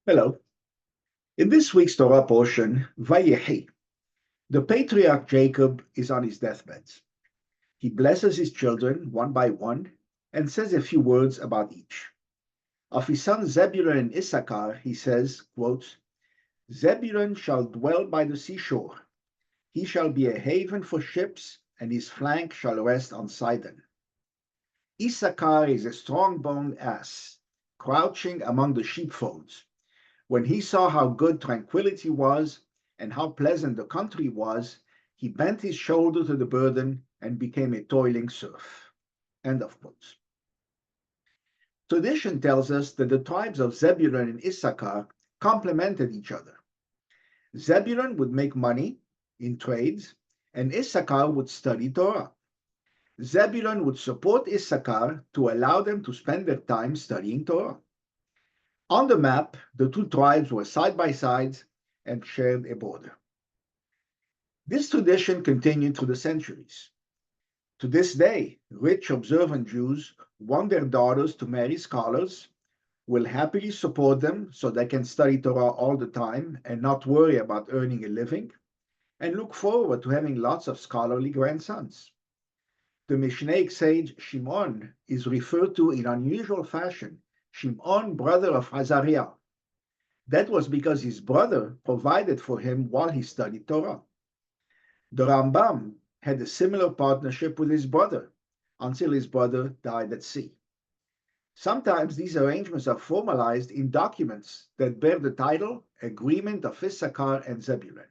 Hello. In this week's Torah portion, Vayechi, the patriarch Jacob is on his deathbed. He blesses his children one by one and says a few words about each. Of his sons Zebulun and Issachar, he says, quote, Zebulun shall dwell by the seashore. He shall be a haven for ships, and his flank shall rest on Sidon. Issachar is a strong-boned ass, crouching among the sheepfolds. When he saw how good tranquility was and how pleasant the country was, he bent his shoulder to the burden and became a toiling serf. End of quote. Tradition tells us that the tribes of Zebulun and Issachar complemented each other. Zebulun would make money in trades, and Issachar would study Torah. Zebulun would support Issachar to allow them to spend their time studying Torah. On the map, the two tribes were side by side and shared a border. This tradition continued through the centuries. To this day, rich, observant Jews want their daughters to marry scholars, will happily support them so they can study Torah all the time and not worry about earning a living, and look forward to having lots of scholarly grandsons. The Mishnaic sage Shimon is referred to in unusual fashion, Shimon, brother of Azariah. That was because his brother provided for him while he studied Torah. The Rambam had a similar partnership with his brother until his brother died at sea. Sometimes these arrangements are formalized in documents that bear the title Agreement of Issachar and Zebulun.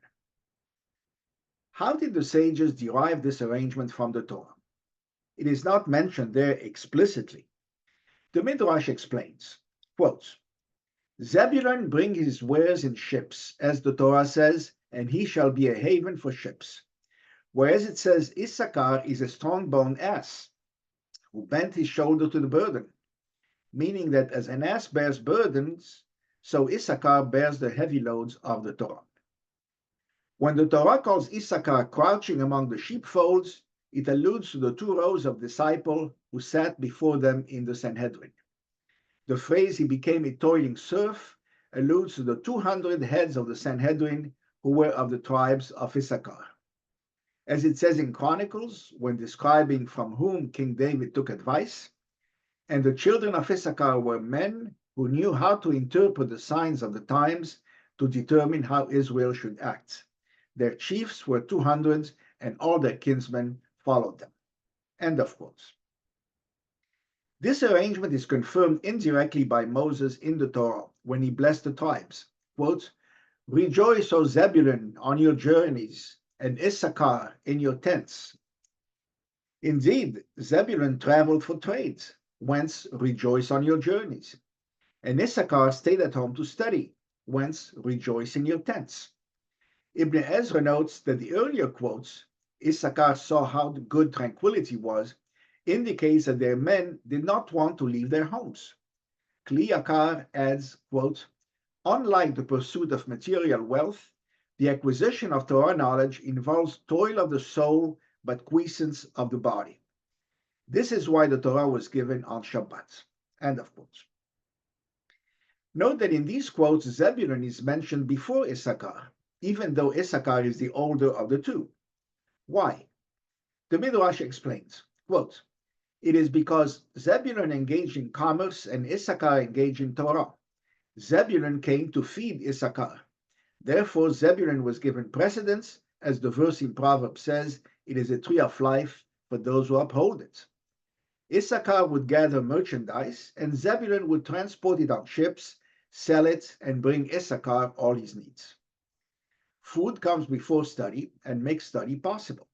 How did the sages derive this arrangement from the Torah? It is not mentioned there explicitly. The Midrash explains, quote, Zebulun bring his wares in ships, as the Torah says, and he shall be a haven for ships. Whereas it says Issachar is a strong-boned ass, who bent his shoulder to the burden, meaning that as an ass bears burdens, so Issachar bears the heavy loads of the Torah. When the Torah calls Issachar crouching among the sheepfolds, it alludes to the two rows of disciples who sat before them in the Sanhedrin. The phrase he became a toiling serf alludes to the 200 heads of the Sanhedrin who were of the tribes of Issachar. As it says in Chronicles, when describing from whom King David took advice, and the children of Issachar were men who knew how to interpret the signs of the times to determine how Israel should act. Their chiefs were 200, and all their kinsmen followed them. End of quote. This arrangement is confirmed indirectly by Moses in the Torah when he blessed the tribes. Quote, Rejoice, O Zebulun, on your journeys, and Issachar in your tents. Indeed, Zebulun traveled for trade, whence rejoice on your journeys. And Issachar stayed at home to study, whence rejoice in your tents. Ibn Ezra notes that the earlier quotes, Issachar saw how good tranquility was, indicates that their men did not want to leave their homes. Kli Yakar adds, quote, Unlike the pursuit of material wealth, the acquisition of Torah knowledge involves toil of the soul but quiescence of the body. This is why the Torah was given on Shabbat. End of quotes. Note that in these quotes, Zebulun is mentioned before Issachar, even though Issachar is the older of the two. Why? The Midrash explains, quote, It is because Zebulun engaged in commerce and Issachar engaged in Torah. Zebulun came to feed Issachar. Therefore, Zebulun was given precedence, as the verse in Proverbs says, it is a tree of life for those who uphold it. Issachar would gather merchandise, and Zebulun would transport it on ships, sell it, and bring Issachar all his needs. Food comes before study and makes study possible.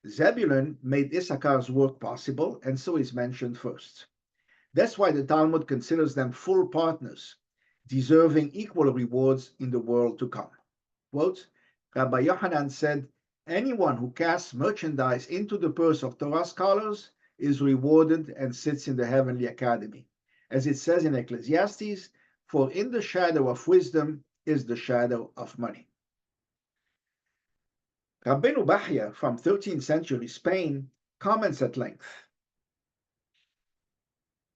Zebulun made Issachar's work possible, and so is mentioned first. That's why the Talmud considers them full partners, deserving equal rewards in the world to come. Quote, Rabbi Yochanan said, anyone who casts merchandise into the purse of Torah scholars is rewarded and sits in the heavenly academy. As it says in Ecclesiastes, for in the shadow of wisdom is the shadow of money. Rabbeinu Bachya from 13th century Spain comments at length.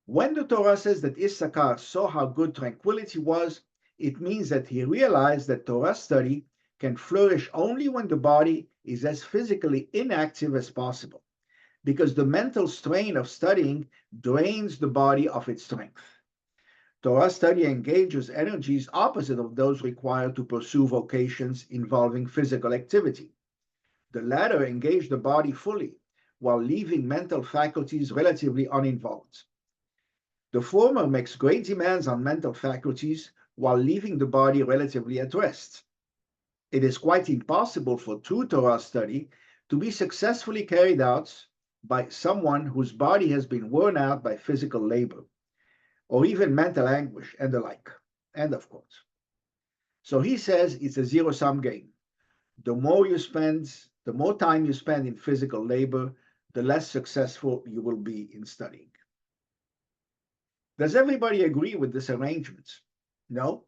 When the Torah says that Issachar saw how good tranquility was, It means that he realized that Torah study can flourish only when the body is as physically inactive as possible, because the mental strain of studying drains the body of its strength. Torah study engages energies opposite of those required to pursue vocations involving physical activity. The latter engage the body fully, while leaving mental faculties relatively uninvolved. The former makes great demands on mental faculties while leaving the body relatively at rest. It is quite impossible for true Torah study to be successfully carried out by someone whose body has been worn out by physical labor, or even mental anguish and the like. End of quote. So he says it's a zero-sum game. The more time you spend in physical labor, the less successful you will be in studying. Does everybody agree with this arrangement? No.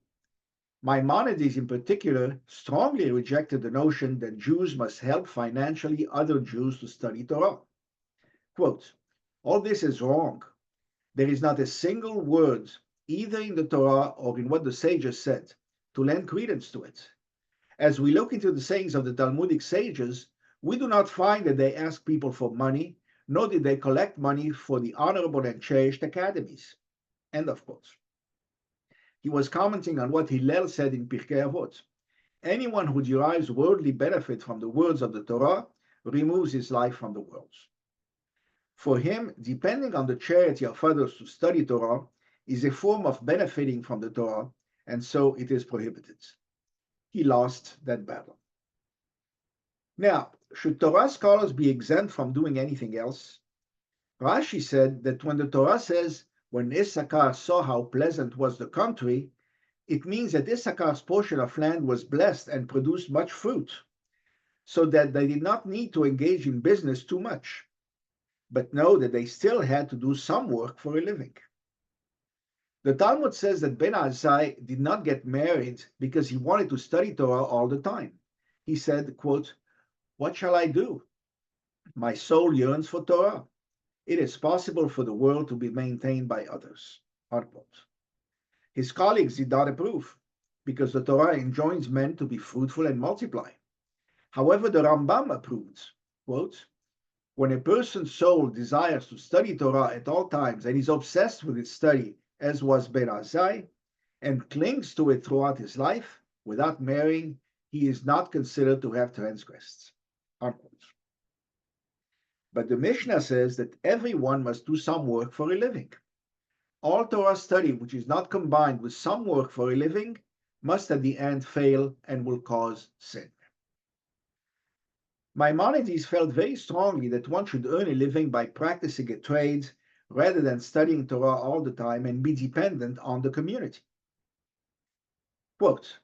Maimonides in particular strongly rejected the notion that Jews must help financially other Jews to study Torah. Quote, all this is wrong. There is not a single word, either in the Torah or in what the sages said, to lend credence to it. As we look into the sayings of the Talmudic sages, we do not find that they ask people for money, nor did they collect money for the honorable and cherished academies. End of quote. He was commenting on what Hillel said in Pirkei Avot. Anyone who derives worldly benefit from the words of the Torah removes his life from the world. For him, depending on the charity of others to study Torah is a form of benefiting from the Torah, and so it is prohibited. He lost that battle. Now, should Torah scholars be exempt from doing anything else? Rashi said that when the Torah says, when Issachar saw how pleasant was the country, it means that Issachar's portion of land was blessed and produced much fruit, so that they did not need to engage in business too much, but know that they still had to do some work for a living. The Talmud says that Ben Azai did not get married because he wanted to study Torah all the time. He said, quote, what shall I do? My soul yearns for Torah. It is possible for the world to be maintained by others. Unquote. His colleagues did not approve, because the Torah enjoins men to be fruitful and multiply. However, the Rambam approved, quote, when a person's soul desires to study Torah at all times and is obsessed with its study, as was Ben Azai, and clings to it throughout his life, without marrying, he is not considered to have transgressed. Unquote. But the Mishnah says that everyone must do some work for a living. All Torah study which is not combined with some work for a living must at the end fail and will cause sin. Maimonides felt very strongly that one should earn a living by practicing a trade rather than studying Torah all the time and be dependent on the community. Quote,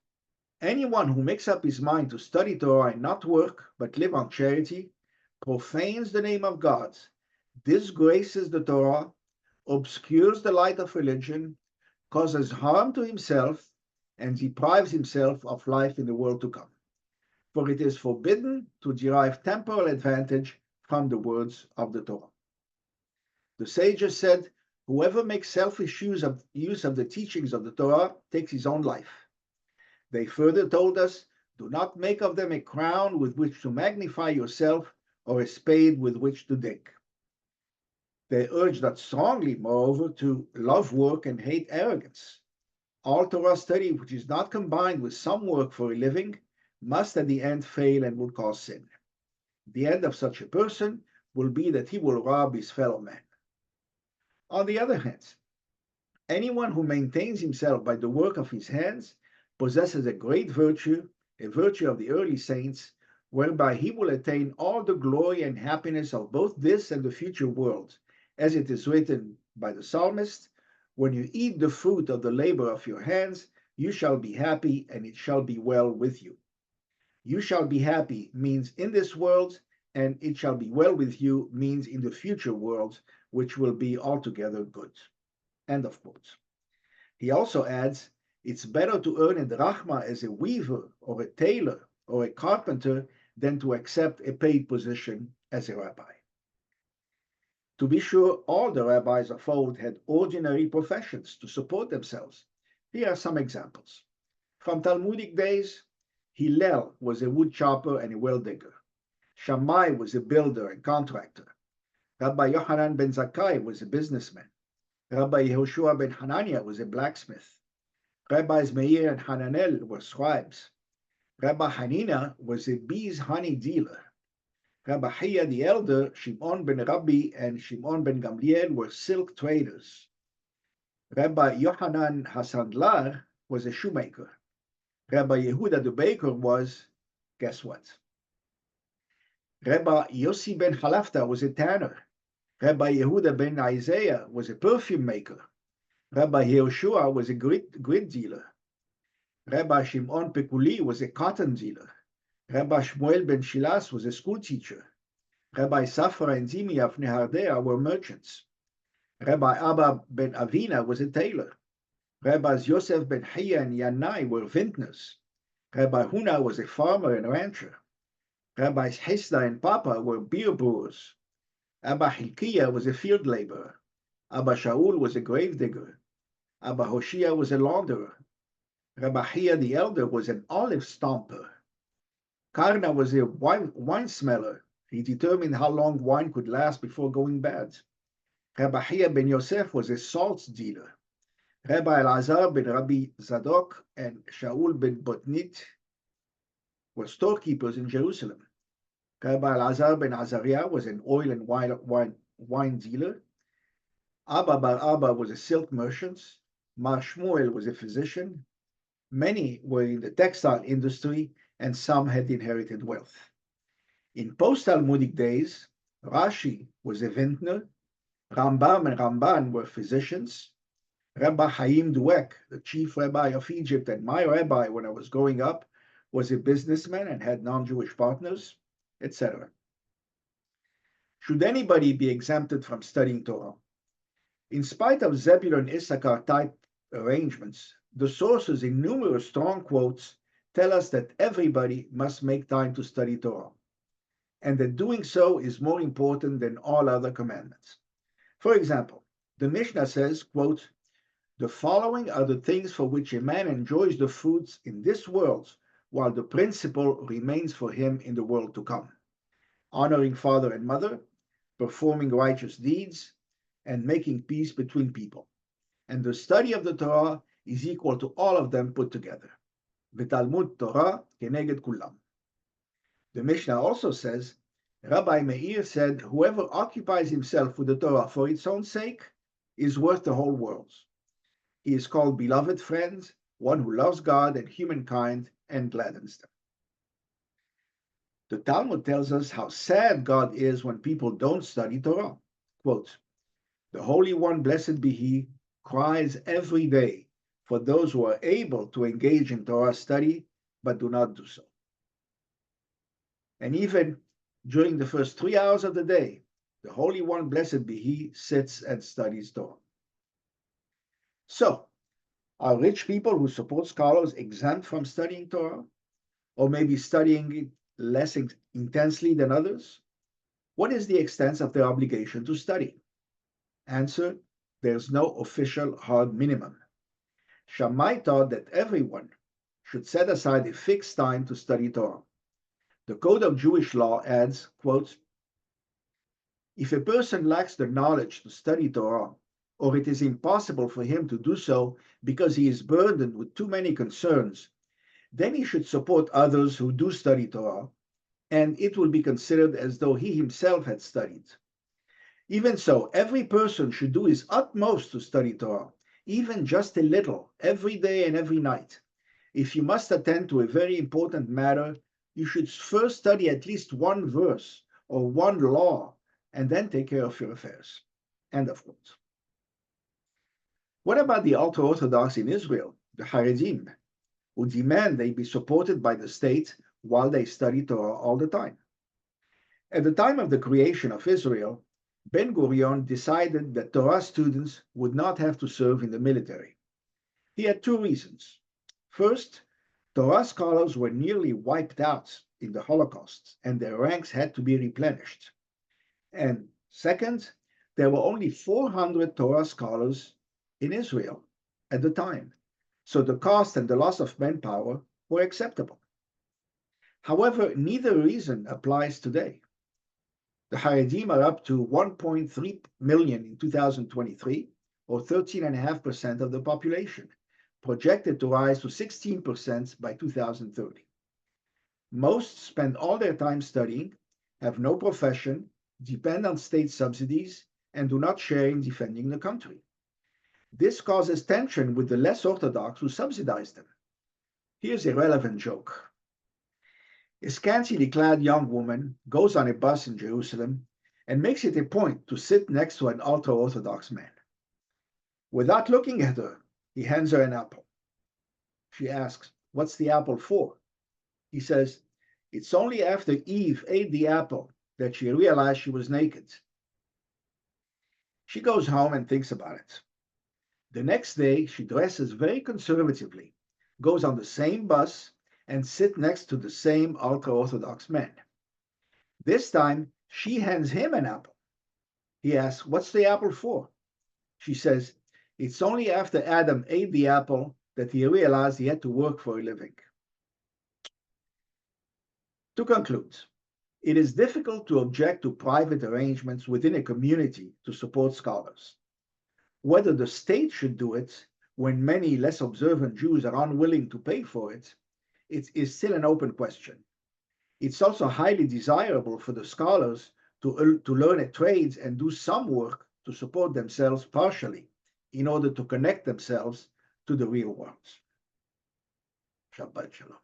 anyone who makes up his mind to study Torah and not work, but live on charity, profanes the name of God, disgraces the Torah, obscures the light of religion, causes harm to himself, and deprives himself of life in the world to come. For it is forbidden to derive temporal advantage from the words of the Torah. The sages said, whoever makes selfish use of the teachings of the Torah takes his own life. They further told us, do not make of them a crown with which to magnify yourself or a spade with which to dig. They urged us strongly, moreover, to love work and hate arrogance. All Torah study which is not combined with some work for a living must at the end fail and will cause sin. The end of such a person will be that he will rob his fellow man. On the other hand, anyone who maintains himself by the work of his hands possesses a great virtue, a virtue of the early saints, whereby he will attain all the glory and happiness of both this and the future world, as it is written by the psalmist, when you eat the fruit of the labor of your hands, you shall be happy, and it shall be well with you. You shall be happy means in this world, and it shall be well with you means in the future world, which will be altogether good. End of quote. He also adds, it's better to earn a drachma as a weaver or a tailor or a carpenter than to accept a paid position as a rabbi. To be sure, all the rabbis of old had ordinary professions to support themselves. Here are some examples. From Talmudic days, Hillel was a wood chopper and a well digger. Shammai was a builder and contractor. Rabbi Yochanan ben Zakkai was a businessman. Rabbi Yehoshua ben Hananiah was a blacksmith. Rabbis Meir and Hananel were scribes. Rabbi Hanina was a bees honey dealer. Rabbi Hiya the elder, Shimon ben Rabbi, and Shimon ben Gamliel were silk traders. Rabbi Yohanan Hasandlar was a shoemaker. Rabbi Yehuda the baker was, guess what? Rabbi Yossi ben Halafta was a tanner. Rabbi Yehuda ben Isaiah was a perfume maker. Rabbi Yehoshua was a grid dealer. Rabbi Shimon Pekuli was a cotton dealer. Rabbi Shmuel ben Shilas was a school teacher. Rabbi Safra and Zimi of Nehardea were merchants. Rabbi Abba ben Avina was a tailor. Rabbis Yosef ben Hiya and Yanai were vintners. Rabbi Huna was a farmer and rancher. Rabbis Hesda and Papa were beer brewers. Abba Hilkiah was a field laborer. Abba Shaul was a grave digger. Abba Hoshea was a launderer. Rabbi Hiya the elder was an olive stomper. Karna was a wine smeller. He determined how long wine could last before going bad. Rabbi Hiya ben Yosef was a salt dealer. Rabbi Elazar ben Rabbi Zadok and Shaul ben Botnit were storekeepers in Jerusalem. Rabbi Elazar ben Azariah was an oil and wine dealer. Abba bar Abba was a silk merchant. Mar Shmuel was a physician. Many were in the textile industry, and some had inherited wealth. In post-Talmudic days, Rashi was a vintner. Rambam and Ramban were physicians. Rabbi Chaim Dweck, the chief rabbi of Egypt and my rabbi when I was growing up, was a businessman and had non-Jewish partners, etc. Should anybody be exempted from studying Torah? In spite of Zebulon and Issachar type arrangements, the sources in numerous strong quotes tell us that everybody must make time to study Torah, and that doing so is more important than all other commandments. For example, the Mishnah says, quote, "The following are the things for which a man enjoys the fruits in this world, while the principal remains for him in the world to come: honoring father and mother, performing righteous deeds, and making peace between people. And the study of the Torah is equal to all of them put together. V'talmud Torah keneged kulam." The Mishnah also says, Rabbi Meir said, "Whoever occupies himself with the Torah for its own sake is worth the whole world. He is called beloved friend, one who loves God and humankind and gladdens them." The Talmud tells us how sad God is when people don't study Torah. Quote, "The Holy One, blessed be He, cries every day for those who are able to engage in Torah study but do not do so." And even during the first 3 hours of the day, the Holy One, blessed be He, sits and studies Torah. So, are rich people who support scholars exempt from studying Torah? Or maybe studying it less intensely than others? What is the extent of their obligation to study? Answer: there's no official hard minimum. Shammai taught that everyone should set aside a fixed time to study Torah. The Code of Jewish Law adds, quote, "If a person lacks the knowledge to study Torah, or it is impossible for him to do so because he is burdened with too many concerns, then he should support others who do study Torah, and it will be considered as though he himself had studied. Even so, every person should do his utmost to study Torah, even just a little, every day and every night. If you must attend to a very important matter, you should first study at least one verse or one law, and then take care of your affairs." End of quote. What about the ultra-Orthodox in Israel, the Haredim, who demand they be supported by the state while they study Torah all the time? At the time of the creation of Israel, Ben-Gurion decided that Torah students would not have to serve in the military. He had two reasons. First, Torah scholars were nearly wiped out in the Holocaust, and their ranks had to be replenished. And second, there were only 400 Torah scholars in Israel at the time. so the cost and the loss of manpower were acceptable. However, neither reason applies today. The Haredim are up to 1.3 million in 2023, or 13.5% of the population, projected to rise to 16% by 2030. Most spend all their time studying, have no profession, depend on state subsidies, and do not share in defending the country. This causes tension with the less Orthodox who subsidize them. Here's a relevant joke. A scantily clad young woman goes on a bus in Jerusalem and makes it a point to sit next to an ultra-Orthodox man. Without looking at her, he hands her an apple. She asks, "What's the apple for?" He says, "It's only after Eve ate the apple that she realized she was naked." She goes home and thinks about it. The next day, she dresses very conservatively, goes on the same bus, and sits next to the same ultra-Orthodox man. This time, she hands him an apple. He asks, "What's the apple for?" She says, "It's only after Adam ate the apple that he realized he had to work for a living." To conclude, it is difficult to object to private arrangements within a community to support scholars. Whether the state should do it when many less observant Jews are unwilling to pay for it, it is still an open question. It's also highly desirable for the scholars to learn a trade and do some work to support themselves partially in order to connect themselves to the real world. Shabbat Shalom.